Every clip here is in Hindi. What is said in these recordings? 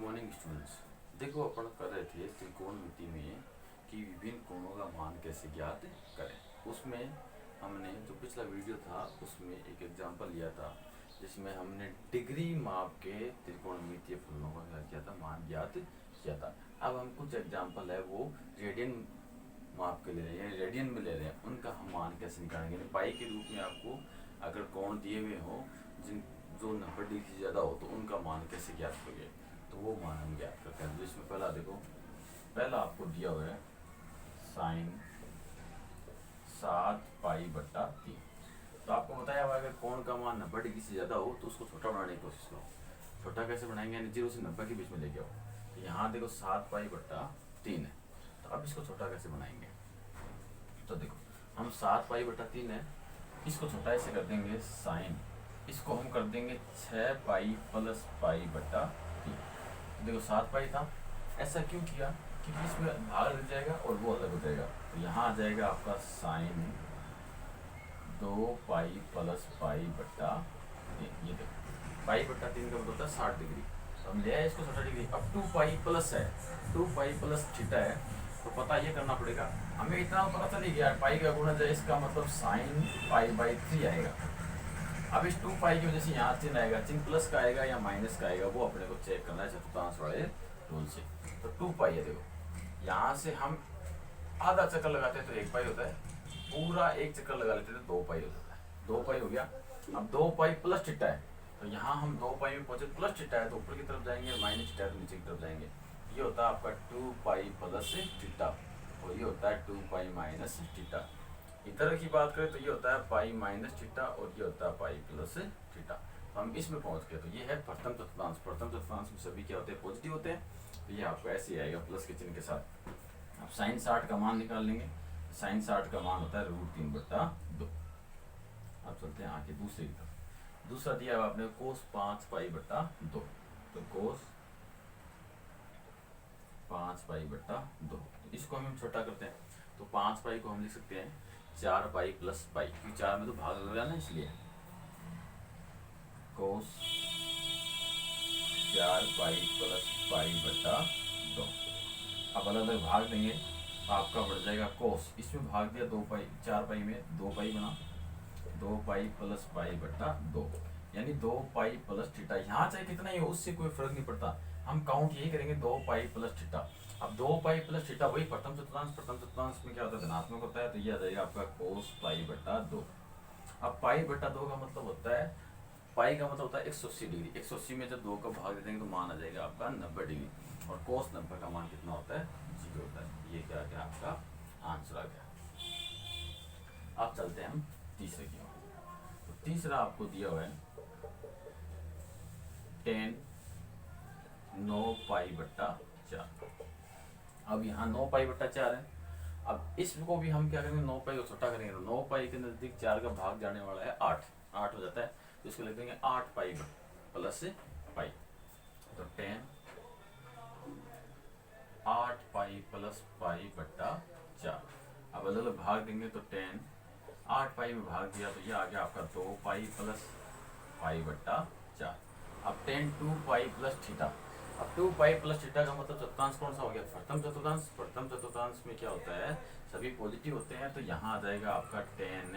Morning students. देखो अपन कर रहे थे त्रिकोणमिति में कि विभिन्न कोणों का मान कैसे ज्ञात करें। उसमें हमने जो पिछला वीडियो था उसमें एक एग्जांपल लिया था जिसमें हमने डिग्री माप के त्रिकोणमितीय फलनों का क्या किया था, मान ज्ञात किया था। अब हम कुछ एग्जांपल है वो रेडियन माप के ले रहे हैं, रेडियन में ले रहे हैं, उनका हम मान कैसे निकालेंगे। पाई के रूप में आपको अगर कोण दिए हुए हो जिन जो 90 डिग्री से ज़्यादा हो तो उनका मान कैसे ज्ञात करोगे, तो वो मान हम ज्ञात करते हैं। जिसमें पहला देखो, पहला आपको दिया हुआ है साइन 7π/3। तो आपको बताया हुआ अगर कोण का मान 90 डिग्री से ज़्यादा हो तो उसको छोटा बनाने की कोशिश करो। छोटा कैसे बनाएंगे, यानी 0 से 90 के बीच में लेके आओ। तो यहाँ देखो 7π/3 है, तो अब इसको छोटा कैसे बनाएंगे। तो देखो हम 7π/3 है, इसको छोटा ऐसे कर देंगे साइन, इसको हम कर देंगे 6π+π/3। देखो 7π था, ऐसा क्यों किया क्योंकि इसमें भाग लग जाएगा और वो अलग हो जाएगा। तो यहाँ आ जाएगा आपका साइन 2π+π/3। ये देखो π/3 का मतलब होता है 60 डिग्री। तो हम ले आए इसको 60 डिग्री। अब 2π प्लस है, 2π+θ है, तो पता ये करना पड़ेगा हमें। इतना पता चल गया पाई का गुणा जाए, इसका मतलब साइन π/3 आएगा। अब इस 2π की वजह से यहाँ चिन्ह आएगा, चिन्ह प्लस का आएगा या माइनस का आएगा, वो अपने को चेक करना है चतुर्थांश वाले रूल से। तो 2π है, देखो यहाँ से हम आधा चक्कर लगाते हैं तो 1π होता है, पूरा एक चक्कर लगा लेते हैं तो 2π हो जाता है। 2π हो गया। अब 2π+θ है, तो यहाँ हम 2π में पहुंचे, प्लस θ है तो ऊपर की तरफ जाएंगे, माइनस θ है तो नीचे की तरफ जाएंगे। ये होता है आपका 2π+θ और ये होता है 2π-θ। इधर की बात करें तो ये होता है π-θ और ये होता है π+θ। तो हम इसमें पहुंच गए। तो ये है प्रथम चतुर्थांश। प्रथम चतुर्थांश में सभी क्या होते हैं, पॉजिटिव होते हैं। तो ये आपको ऐसे ही आएगा प्लस के चिन्ह के साथ। अब साइन 60 का मान निकाल लेंगे। साइन 60 का मान होता है √3/2। अब चलते हैं आगे दूसरी की तरफ। दूसरा दिया हुआ आपने कोस 5π/2। तो कोस 5π/2, इसको हम छोटा करते हैं। तो 5π को हम लिख सकते हैं 4π+π, क्योंकि 4 में तो भाग लग रहा है ना, इसलिए कोस 4π+π/2। अब अलग अलग भाग देंगे तो आपका बढ़ जाएगा कोस, इसमें भाग दिया 2π, 4π में 2π बना, 2π+π/2 यानी 2π+θ। यहाँ चाहे कितना ही हो उससे कोई फर्क नहीं पड़ता, हम काउंट यही करेंगे 2π+θ। अब 2π+θ वही प्रथम चतुर्थांश। प्रथम चतुर्थांश में क्या होता है, धनात्मक होता है, तो ये आ जाएगा आपका कोस π/2। अब π/2 का मतलब होता है, पाई का मतलब होता है 180 डिग्री। 180 में जब 2 का भाग दे देंगे तो मान आ जाएगा आपका 90 डिग्री। और कोस 90 का मान कितना होता है, 0 होता है। ये क्या क्या आपका आंसर आ गया। अब चलते हैं हम तीसरे की ओर। तो तीसरा आपको दिया हुआ है tan 9π/4। अब यहाँ 9π/4 है। अब इसको भी हम क्या करेंगे, 9π को छोटा करेंगे तो 9π के नजदीक 4 का भाग जाने वाला है 8 हो जाता है, तो इसको लिख देंगे 8π+π। तो tan 8π+π/4। अब अलग अलग भाग देंगे तो tan 8π में भाग दिया तो ये आ गया आपका 2π+π/4। अब tan 2π+θ। अब 2π+θ का मतलब चतुर्थांश कौन सा हो गया, प्रथम चतुर्थांश। प्रथम चतुर्थांश में क्या होता है, सभी पॉजिटिव होते हैं, तो यहाँ आ जाएगा आपका tan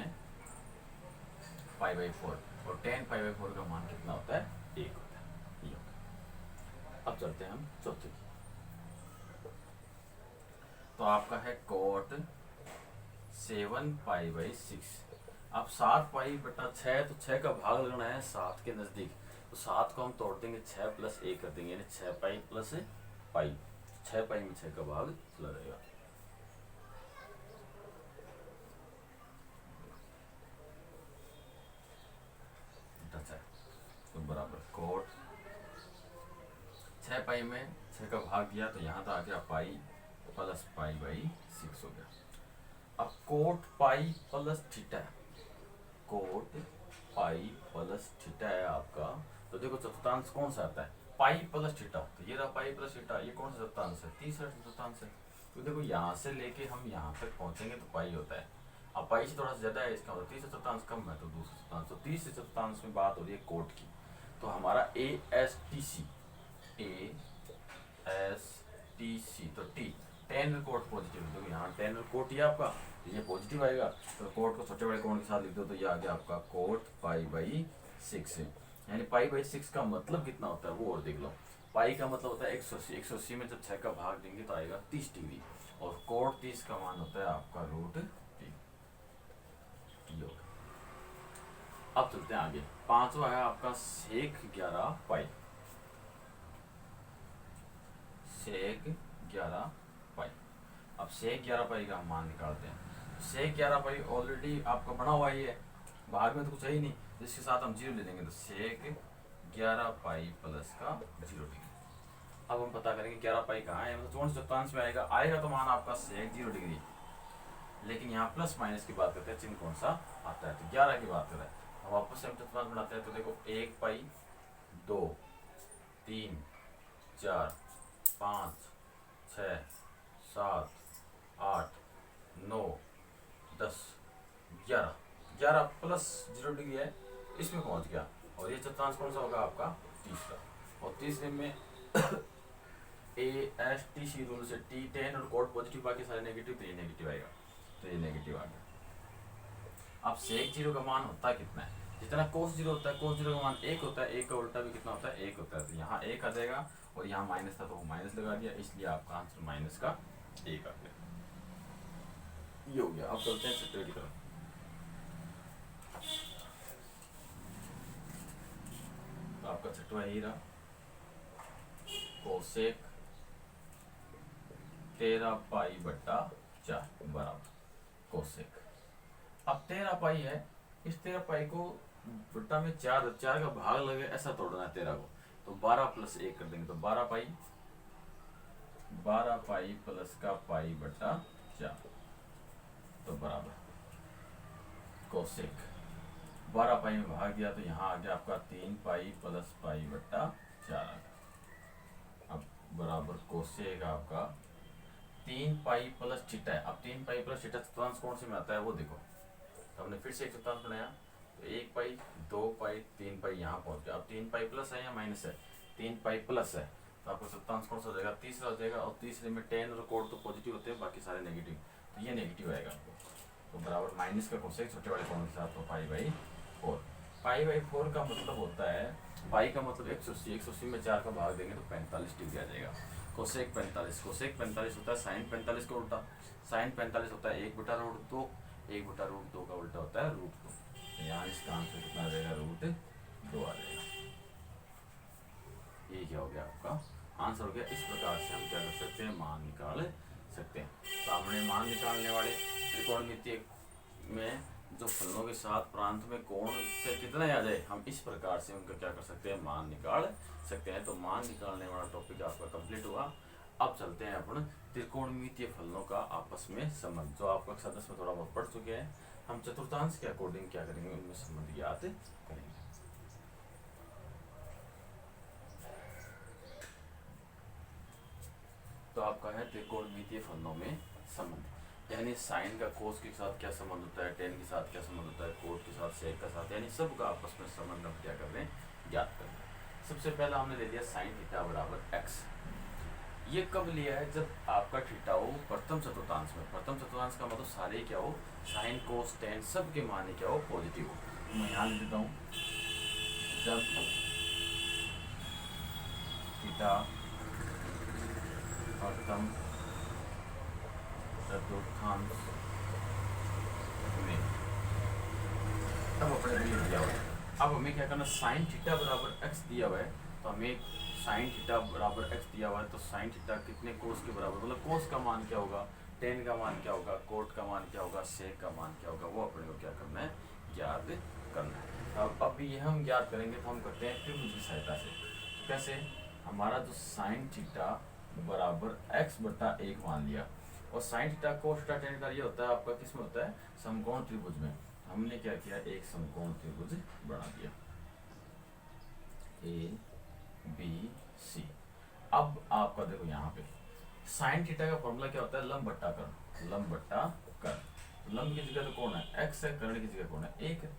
π/4 और tan π/4 का मान कितना होता है, 1 होता है। ये होता है। अब चलते हैं हम चौथे की। तो आपका है कोट 7π/6। अब 7π/6, तो 6 का भाग लगना है 7 के नजदीक, तो 7 को हम तोड़ देंगे, 6 + 1 कर देंगे, यानी 6π+π। 6π में 6 का भाग खुला रहेगा। तो बराबर कोट 6π में 6 का भाग दिया तो यहाँ तो आ गया π+π/6 हो गया। अब कोट π+θ, कोट π+θ है आपका। तो देखो चतुर्थांश कौन सा आता है, π+θ। तो ये रहा π+θ, ये कौन सा चतुर्थांश है, तीसरा चतुर्थांश है। तो देखो यहाँ से लेके हम यहाँ तक पहुंचेंगे तो पाई होता है। अब पाई से थोड़ा सा ज्यादा है, इसका मतलब तीसरा चतुर्थांश कम है तो दूसरा चतुर्थांश। तो तीसरे चतुर्थांश में बात हो रही है कोट की। तो हमारा ASTC एस टी सी, तो टी टेन कोट पॉजिटिव, तो यहाँ टेन कोट ये आपका, तो ये पॉजिटिव आएगा, तो कोट को छोटे बड़े कोण के साथ लिख दो, तो ये आ गया आपका कोट पाई बाई 6, यानी पाई बाई 6 का मतलब कितना होता है वो और देख लो। पाई का मतलब होता है 180, 180 में जब 6 का भाग देंगे तो आएगा 30 डिग्री, और कोट 30 का मान होता है आपका √3। अब चलते हैं आगे, पांचवा है आपका सेक 11 पाई, सेक 11 पाई। अब सेक 11 पाई का हम मान निकालते हैं, सेक 11 पाई ऑलरेडी आपका बना हुआ ही है, भाग में तो कुछ है ही नहीं, जिसके साथ हम 0 ले लेंगे, तो सेक 11 पाई प्लस का 0 डिग्री। अब हम पता करेंगे 11 पाई कहाँ है, मतलब 4 में आएगा तो मान आपका सेक 0 डिग्री, लेकिन यहाँ प्लस माइनस की बात करते हैं, चिन्ह कौन सा आता है, तो 11 की बात कर रहे हैं। अब वापस से हम चतुर्थांश बनाते हैं, तो देखो 1 पाई 2 3 4 5 6 7 8 9 10 11, 11 प्लस 0 डिग्री है, इसमें पहुंच गया, और ये चतुर्थांश कौन सा होगा आपका तीसरा, और तीसरे में A S T C rule से टी 10 और कोड पॉजिटिव बाकी सारे नेगेटिव, तो ये नेगेटिव आएगा, तो ये नेगेटिव आ गया। अब सेक 0 का मान होता है कितना है, जितना कोस 0 होता है, कोस 0 का मान 1 होता है, 1 का उल्टा भी कितना होता है 1 होता है, तो यहाँ 1 आ जाएगा, और यहाँ माइनस था तो माइनस लगा दिया, इसलिए आपका आंसर माइनस का 1 आ गया। ये हो गया। अब चलते हैं छठे की तरफ, तो आपका छठवा ही रहा, कोसेक 13 पाई बट्टा 4 बराबर कोसेक। अब 13 पाई है, इस 13 पाई को बट्टा में 4 का भाग लगे ऐसा तोड़ना है 13 को, तो 12 प्लस 1 कर देंगे, तो 12 पाई प्लस का पाई बट्टा 4, तो बराबर कोसेक 12 पाई में भाग दिया, तो यहाँ आ गया आपका 3 पाई प्लस पाई बट्टा 4 आ गया। अब बराबर कोसेक आपका 3 पाई प्लस थीटा है, अब 3 पाई प्लस थीटा चतुर्थांश कौन से में आता है वो देखो, तो हमने फिर से एक चतुर्थांश बनाया, तो 1 पाई 2 पाई 3 पाई यहाँ पहुंच गया। अब 3 पाई प्लस है या माइनस है, 3 पाई प्लस है, तो आपको चतुर्थांश कौन सा हो जाएगा तीसरा हो जाएगा, और तीसरे में 10 और कोड तो पॉजिटिव होते हैं, बाकी सारे नेगेटिव, तो ये नेगेटिव आएगा आपको, तो बराबर माइनस का कोसेक छोटे वाले कोण के साथ, तो पाई बाई 4। पाई बाई 4 का मतलब होता है, पाई का मतलब 180, 180 में 4 का भाग देंगे तो 45 डिग्री आ जाएगा। कोसेक 45, कोसेक 45 होता है साइन 45 का उल्टा, साइन 45 होता है 1/√2, 1/√2 का उल्टा होता है √2, तो यहाँ इसका आंसर कितना आ जाएगा √2 आ जाएगा। ये क्या हो गया आपका आंसर हो गया। इस प्रकार से हम क्या कर सकते हैं, मान निकाल सकते हैं। सामने मान निकालने वाले त्रिकोणमितीय में जो फलनों के साथ प्रांत में कोण से कितना आ जाए, हम इस प्रकार से उनका क्या कर सकते हैं, मान निकाल सकते हैं। तो मान निकालने वाला टॉपिक आपका कंप्लीट हुआ। अब चलते हैं अपन त्रिकोणमितीय फलनों का आपस में संबंध, जो आप कक्षा 10 में थोड़ा बहुत पढ़ चुके हैं। हम चतुर्थांश के अकॉर्डिंग क्या करेंगे, उनमें संबंध याद करेंगे। तो आपका है त्रिकोणमितीय फलनों में संबंध, यानी साइन का कोस के साथ क्या संबंध होता है, टेन के साथ क्या संबंध होता है, कोट के साथ सेक का साथ, यानी सबका आपस में संबंध हम क्या कर रहे हैं, ज्ञात कर रहे हैं। सबसे पहला हमने ले लिया साइन थीटा बराबर एक्स। ये कब लिया है, जब आपका थीटा हो प्रथम चतुर्थांश में। प्रथम चतुर्थांश का मतलब सारे क्या हो, साइन कोस टेन सब के मान क्या हो, पॉजिटिव हो। मैं यहाँ लिख देता हूँ, जब थीटा प्रथम चतुर्थांश में, तब अपने लिए दिया हुआ है। अब हमें क्या करना, साइन थीटा बराबर एक्स दिया हुआ है, तो हमें साइन थीटा बराबर एक्स दिया हुआ है, तो साइन थीटा कितने कोस के बराबर, मतलब कोस का मान क्या होगा, टेन का मान क्या होगा, कोट का मान क्या होगा, सेक का मान क्या होगा, वो अपने को क्या करना है, ज्ञात करना है। अब ये हम ज्ञात करेंगे, तो हम करते हैं त्रिभुज की सहायता से। तो कैसे, हमारा जो साइन थीटा बराबर एक्स बटा 1 मान लिया, और sine theta cos theta tan का ये होता है आपका किस में होता है, समकोण त्रिभुज में। हमने क्या किया, एक समकोण त्रिभुज बना दिया ए बी सी। अब आपका देखो यहाँ पे साइन थीटा का फॉर्मूला क्या होता है, लंब बट्टा कर्ण, लंब बट्टा कर्ण। लंब की जगह तो कौन है, एक्स है, कर्ण की जगह कौन है, 1 है।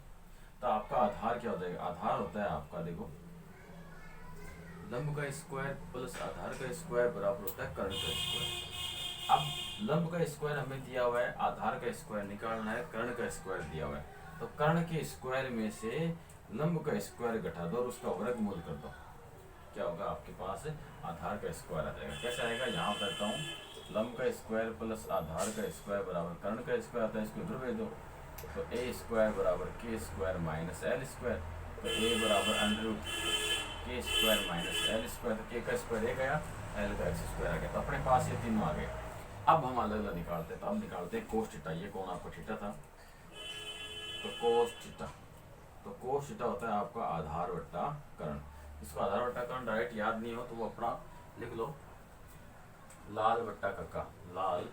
तो आपका आधार क्या हो जाएगा, आधार होता है आपका देखो लंब का स्क्वायर प्लस आधार का स्क्वायर बराबर होता है कर्ण का स्क्वायर। अब लंब का स्क्वायर हमें दिया हुआ है, आधार का स्क्वायर निकालना है, कर्ण का स्क्वायर दिया हुआ है। तो कर्ण के स्क्वायर में से लंब का स्क्वायर घटा दो और उसका वर्गमूल कर दो, क्या होगा आपके पास आधार का स्क्वायर आ जाएगा। कैसे आएगा, यहाँ बताता हूँ, लंब का स्क्वायर प्लस आधार का स्क्वायर बराबर कर्ण का स्क्वायर आता है, इसको इधर भेज दो। तो ए स्क्वायर बराबर के स्क्वायर माइनस एल स्क्वायर, तो ए बराबर अंडर रूट के स्क्वायर माइनस एल स्क्वायर, तो के का स्क्वायर एक आया, एल का एक्स स्क्वायर आ गया। तो अपने पास ये तीनों आ गए। अब हम अलग अलग निकालते हैं। तो अब निकालते हैं कोस थीटा। ये कौन आपका थीटा था, तो कोस थीटा। तो कोस थीटा होता है आपका आधार बट्टा कर्ण। इसको आधार बट्टा कर्ण डायरेक्ट याद नहीं हो तो वो अपना लिख लो, लाल बट्टा कक्का, लाल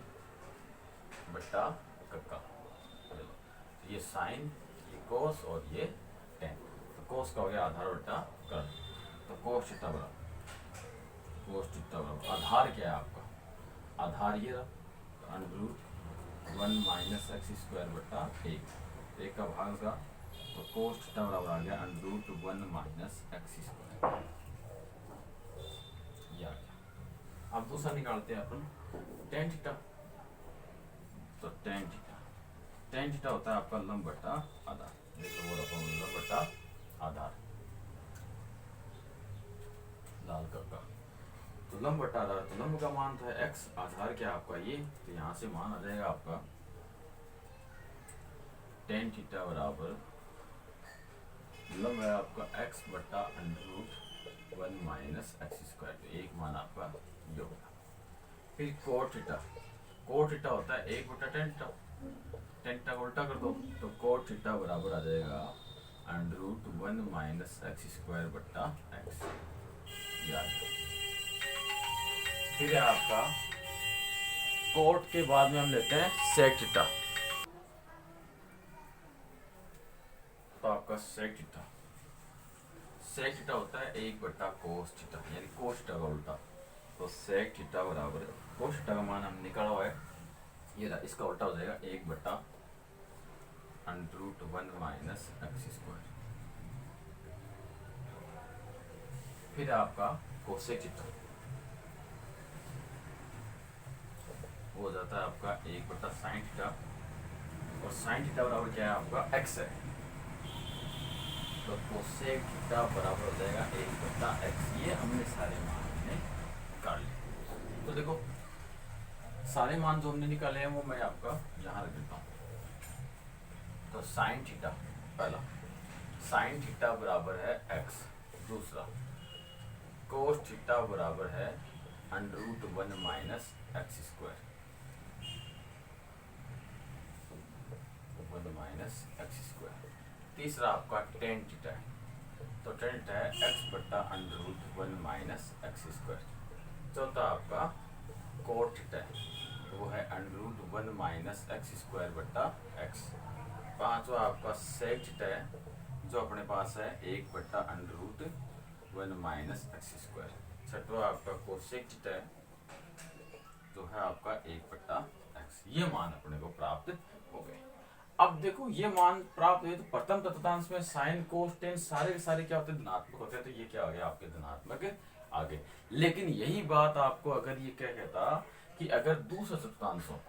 बट्टा कक्का। ये साइन, ये कोस और ये टेन। तो कोस का हो गया आधार बट्टा कर्ण। तो कोस थीटा बराबर, कोस थीटा बराबर आधार क्या है आपका, आधार ये रहा, तो under root 1 minus x square बट्टा 1 का भाग का। तो कोस थीटा बराबर आ गया under root 1 minus x square. ये आ गया। अब दूसरा निकालते हैं अपन टेन थीटा। तो टेन थीटा होता है आपका लंब बट्टा आधार। देखो वो रखो, लंब बट्टा आधार, लाल कक्का। तो लंब बट्टा आधार, तो लंब का मान था x, आधार क्या आपका ये, तो यहाँ से मान आ जाएगा आपका टेन थीटा बराबर लंब है आपका x बट्टा under root 1 minus x square. तो एक मान आपका ये होगा। फिर कोट थीटा, कोट थीटा होता है 1 बट्टा टेन थीटा। टेन थीटा को उल्टा कर दो, तो कोट थीटा बराबर आ जाएगा under root 1 minus x square बट्टा एक्स। फिर है आपका कोट के बाद में हम लेते हैं सेक थीटा। तो आपका सेक थीटा, सेक थीटा होता है 1 बट्टा कोस थीटा, यानी कोस थीटा का उल्टा। तो सेक थीटा बराबर, कोस थीटा का मान हम निकाला हुआ है, ये रहा, इसका उल्टा हो जाएगा 1 बट्टा under root 1 minus x square. फिर आपका कोसेक थीटा हो जाता है आपका 1 बट्टा साइन थीटा, और साइन थीटा बराबर क्या है आपका x है। तो कोसेक थीटा बराबर हो जाएगा 1 बट्टा x। ये हमने सारे मान निकाल लिए। तो देखो सारे मान जो हमने निकाले हैं वो मैं आपका यहाँ रख देता हूँ। तो साइन थीटा पहला, साइन थीटा बराबर है x। दूसरा कोस थीटा बराबर है under root 1 minus x square, 1 minus x square. तीसरा आपका टेन थीटा है, तो टेन थीटा है x बट्टा under root 1 minus x square. चौथा आपका कोट थीटा है, तो वो है under root 1 minus x square बट्टा x। पांचवा आपका सेक थीटा है, जो अपने पास है 1 बट्टा under root 1 minus x square. छठवा आपका कोसेक थीटा है, जो है आपका 1 बट्टा x। ये मान अपने को प्राप्त हो गए। अब देखो ये मान प्राप्त हुए, तो प्रथम तत्वांश में साइन कोस टेन सारे के सारे क्या होते हैं, धनात्मक होते हैं। तो ये क्या आ गया आपके धनात्मक आगे। लेकिन यही बात आपको अगर ये क्या कहता कि अगर दूसरा तत्वांश हो,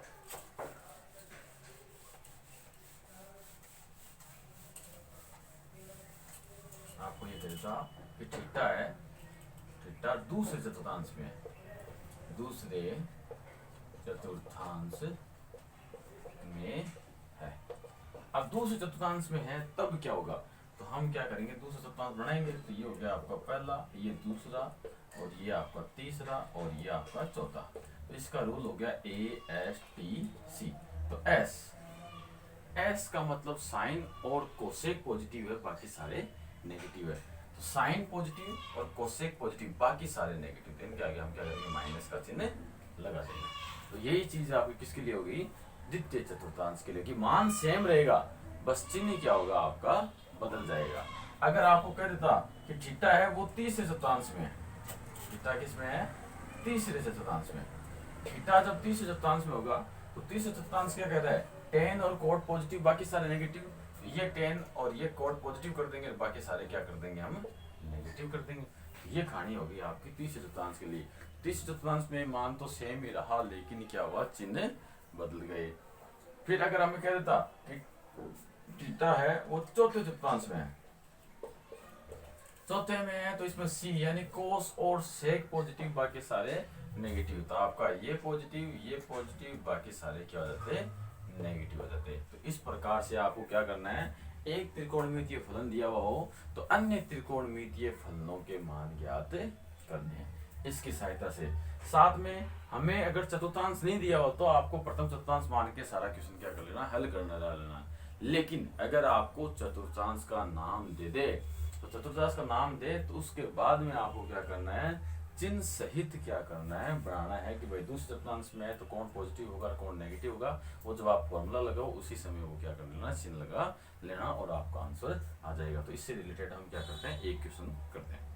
आपको ये कहता कि थीटा है, थीटा दूसरे चतुर्थांश में है, दूसरे चतुर्थांश में है। अब दूसरे चतुर्थांश में है तब क्या होगा, तो हम क्या करेंगे, दूसरा चतुर्थांश बनाएंगे। तो ये हो गया आपका पहला, ये दूसरा, और ये आपका तीसरा, और ये आपका चौथा। तो इसका रूल हो गया ASTC। तो S का मतलब साइन और कोसेक पॉजिटिव है, बाकी सारे नेगेटिव है। तो साइन पॉजिटिव और कोसेक पॉजिटिव, बाकी सारे नेगेटिव। तो इनके आगे हम क्या करेंगे, माइनस का चिन्ह लगा देंगे। तो यही चीज आपकी किसके लिए होगी, द्वितीय चतुर्थांश के लिए, कि मान सेम रहेगा, बस चिन्ह क्या होगा आपका बदल जाएगा। अगर आपको कह देता कि थीटा है वो तीसरे चतुर्थांश में है, थीटा किसमें है, तीसरे चतुर्थांश में। थीटा जब तीसरे चतुर्थांश में होगा तो तीसरे चतुर्थांश क्या कह रहा है, टेन और कोट पॉजिटिव, बाकी सारे नेगेटिव। ये टेन और ये कोट पॉजिटिव कर देंगे, बाकी सारे क्या कर देंगे हम नेगेटिव। नेगेटिव कर देंगे। ये कहानी होगी आपकी तीसरे चतुर्थांश के लिए। तीसरे चतुर्थांश में मान तो सेम ही रहा, लेकिन क्या हुआ, चिन्ह बदल गए। फिर अगर हमें कह देता कि थीटा है वो चौथे चतुर्थांश में है, चौथे में है, तो इसमें सी यानी कोस और सेक पॉजिटिव, बाकी सारे नेगेटिव। तो आपका ये पॉजिटिव, बाकी सारे क्या हो जाते, नेगेटिव हो जाते। तो इस प्रकार से आपको क्या करना है, एक त्रिकोणमितीय फलन दिया हुआ हो तो अन्य त्रिकोणमितीय फलनों के मान ज्ञात करने हैं इसकी सहायता से। साथ में हमें अगर चतुर्थांश नहीं दिया हो तो आपको प्रथम चतुर्थांश मान के सारा क्वेश्चन क्या कर लेना, हल करना लेना। लेकिन अगर आपको चतुर्थांश का नाम दे दे, तो चतुर्थांश का नाम दे तो उसके बाद में आपको क्या करना है, चिन्ह सहित क्या करना है, बनाना है कि भाई दूसरे चतुर्थांश में है तो कौन पॉजिटिव होगा कौन नेगेटिव होगा। वो जब आप फॉर्मूला लगाओ उसी समय वो क्या कर लेना, चिन्ह लगा लेना और आपका आंसर आ जाएगा। तो इससे रिलेटेड हम क्या करते हैं, एक क्वेश्चन करते हैं।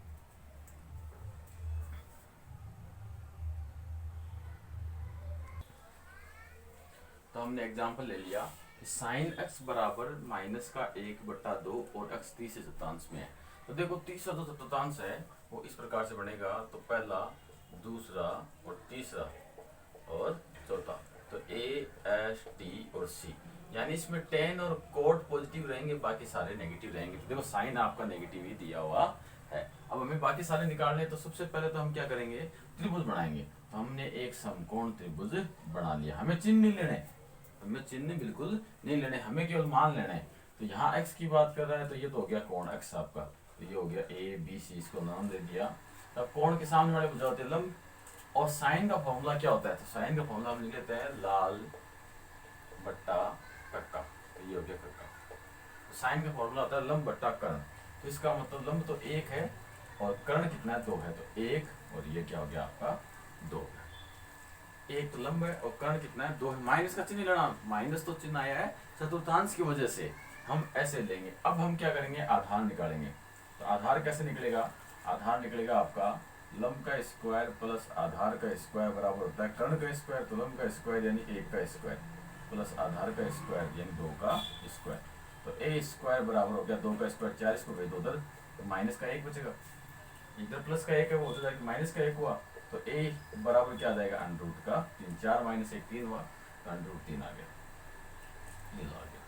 तो हमने एग्जांपल ले लिया कि साइन x बराबर माइनस का 1/2 और x तीसरे चतुर्थांश में है। तो देखो तीसरा जो चतुर्थांश है वो इस प्रकार से बनेगा, तो पहला, दूसरा और तीसरा और चौथा, तो A, S, T और C, यानी इसमें tan और cot पॉजिटिव रहेंगे, बाकी सारे नेगेटिव रहेंगे। तो देखो साइन आपका नेगेटिव ही दिया हुआ है। अब हमें बाकी सारे निकालने, तो सबसे पहले तो हम क्या करेंगे, त्रिभुज बनाएंगे। तो हमने एक समकोण त्रिभुज बना लिया। हमें चिन्ह नहीं लेने, हमें चिन्ह बिल्कुल नहीं लेने, हमें केवल मान लेना है। तो यहाँ x की बात कर रहा है, तो ये तो हो गया कोण x आपका, तो ये हो गया ABC, इसको नाम दे दिया। तब कोण के सामने वाले बुझा होते हैं लंब, और साइन का फॉर्मूला क्या होता है, तो साइन का फॉर्मूला हम लिख लेते हैं लाल बट्टा कक्का, तो ये हो गया कक्का। तो साइन का फॉर्मूला होता है लंब बट्टा कर्ण। तो इसका मतलब लंब तो 1 है और कर्ण कितना है, 2 है, तो 1 और ये क्या हो गया आपका 2। एक तो लंब है और कर्ण कितना है, 2 है। माइनस का चिन्ह लेना, माइनस तो चिन्ह आया है चतुर्थांश की वजह से, हम ऐसे लेंगे। अब हम क्या करेंगे, आधार निकालेंगे। तो आधार कैसे निकलेगा, आधार निकलेगा आपका लंब का स्क्वायर प्लस आधार का स्क्वायर बराबर होता है कर्ण का स्क्वायर, तो लंब का स्क्वायर यानी 1 का स्क्वायर प्लस आधार का स्क्वायर यानी 2 का स्क्वायर। तो a स्क्वायर बराबर हो गया 2 का स्क्वायर, 4 इसको भेज दो उधर, तो माइनस का 1 बचेगा, इधर प्लस का 1 है वो हो जाएगा माइनस का 1 हुआ, तो a बराबर क्या आ जाएगा, अंडरूट का 3, 4 माइनस 1 3 हुआ, तो अंडरूट 3 आ गया, ये आ गया।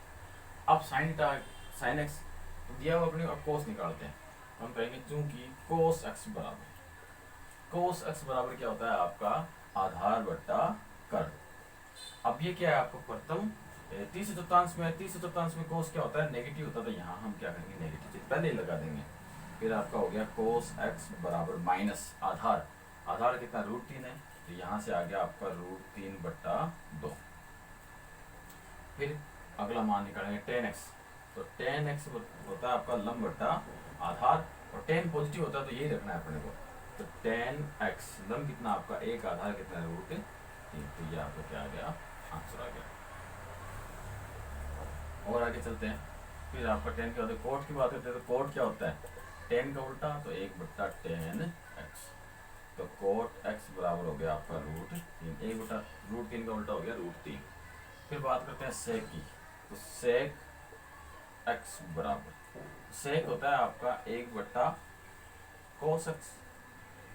अब साइन एक्स दिया हुआ अपने, अब कोस निकालते हैं। हम कहेंगे चूंकि कोस एक्स बराबर क्या होता है आपका आधार बट्टा कर्ण। अब ये क्या है आपको प्रथम तीसरे चतुर्थांश में, तीसरे चतुर्थांश में कोस क्या होता है, नेगेटिव होता है, तो यहाँ हम क्या करेंगे, नेगेटिव चिन्ह पहले ही लगा देंगे। फिर आपका हो गया कोस एक्स बराबर माइनस आधार, आधार कितना √3 है, तो यहाँ से आ गया आपका √3/2। फिर अगला मान निकालेंगे tan x, तो tan x होता है आपका लंब बट्टा आधार, और tan पॉजिटिव होता है तो यही रखना है अपने को। तो tan x लंब कितना आपका 1, आधार कितना है √3, तो ये आपका क्या आ गया, आंसर आ गया। और आगे चलते हैं। फिर आपका tan क्या होता है, कोट की बात करते हैं, तो कोट क्या होता है, tan का उल्टा, तो 1/tan x, तो कोट x बराबर हो गया आपका √3, 1/√3 का उल्टा हो गया √3। फिर बात करते हैं सेक की, तो सेक x बराबर, सेक होता है आपका 1/cos x।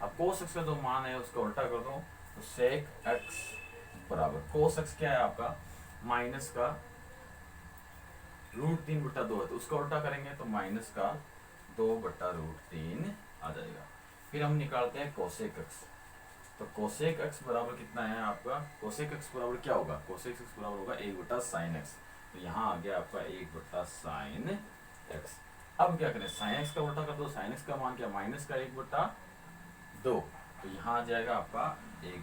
अब cos x का जो मान है उसका उल्टा कर दो, तो सेक x बराबर cos x क्या है आपका माइनस का √3/2 है, तो उसका उल्टा करेंगे तो माइनस का 2/√3 आ जाएगा। फिर हम निकालते हैं कोसेक x, तो कोसेक x बराबर कितना है आपका, कोसेक x बराबर क्या होगा, कोसेक x बराबर होगा 1/sin x, तो यहाँ आ गया आपका 1/sin x। अब क्या करें, sin x का उल्टा कर दो, sin x का मान क्या, माइनस का 1/2, तो यहाँ आ जाएगा आपका 1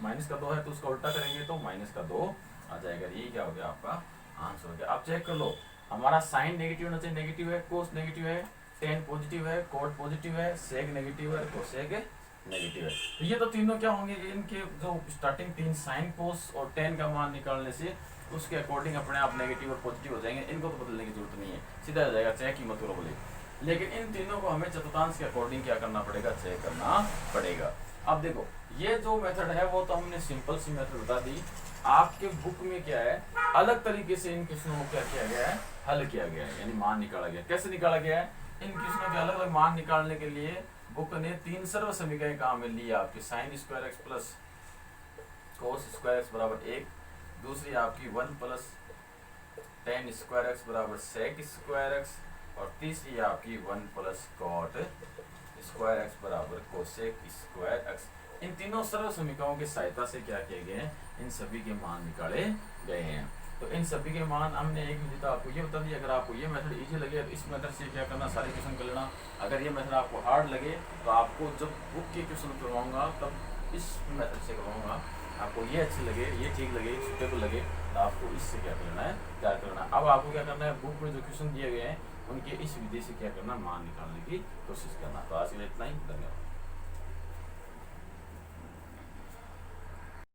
माइनस का 2 है, तो उसका उल्टा करेंगे तो माइनस का 2 आ जाएगा। ये क्या हो गया आपका आंसर हो गया। आप चेक कर लो, हमारा साइन नेगेटिव होना चाहिए, नेगेटिव है, कोस नेगेटिव है, tan पॉजिटिव है, कोट पॉजिटिव है, सेक नेगेटिव है, कोसेक नेगेटिव है। तो ये तो तीनों क्या होंगे, इनके जो स्टार्टिंग 3 साइन कोस और tan का मान निकालने से उसके अकॉर्डिंग अपने आप नेगेटिव और पॉजिटिव हो जाएंगे, इनको तो बदलने की जरूरत नहीं है, सीधा आ जाएगा, चेक की मत करो बोले। लेकिन इन तीनों को हमें चतुर्थांश के अकॉर्डिंग क्या करना पड़ेगा, चेक करना पड़ेगा। अब देखो ये जो मेथड है वो तो हमने सिंपल सी मेथड बता दी, आपके बुक में क्या है अलग तरीके से इन क्वेश्चनों को क्या किया गया है, हल किया गया है, यानी मान निकाला गया। कैसे निकाला गया है, इन क्वेश्चनों के अलग अलग मान निकालने के लिए बुक ने 3 सर्व समीकरण काम में ली आपकी sine square x plus cos square x बराबर 1, दूसरी आपकी 1 प्लस टेन स्क्वायर एक्स बराबर सेक स्क्वायर एक्स, और तीसरी आपकी 1 प्लस कॉट स्क्वायर एक्स बराबर कोसेक स्क्वायर एक्स। इन तीनों सर्व समीकरणों की सहायता से क्या किए गए हैं, इन सभी के मान निकाले गए हैं। तो इन सभी के मान हमने एक विधि आपको ये बता दिया। अगर आपको ये मेथड इजी लगे तो इस मेथड से क्या करना, सारे क्वेश्चन कर लेना। अगर ये मेथड आपको हार्ड लगे तो आपको जब बुक के क्वेश्चन करवाऊंगा तब इस मेथड से करवाऊंगा। आपको ये अच्छी लगे, ये ठीक लगे, सुटेबल लगे तो आपको इससे क्या करना है, तैयार करना है। अब आपको क्या करना है, बुक में जो क्वेश्चन दिए गए हैं उनके इस विधि से क्या करना, मान निकालने की कोशिश करना। तो आज के लिए इतना ही, धन्यवाद।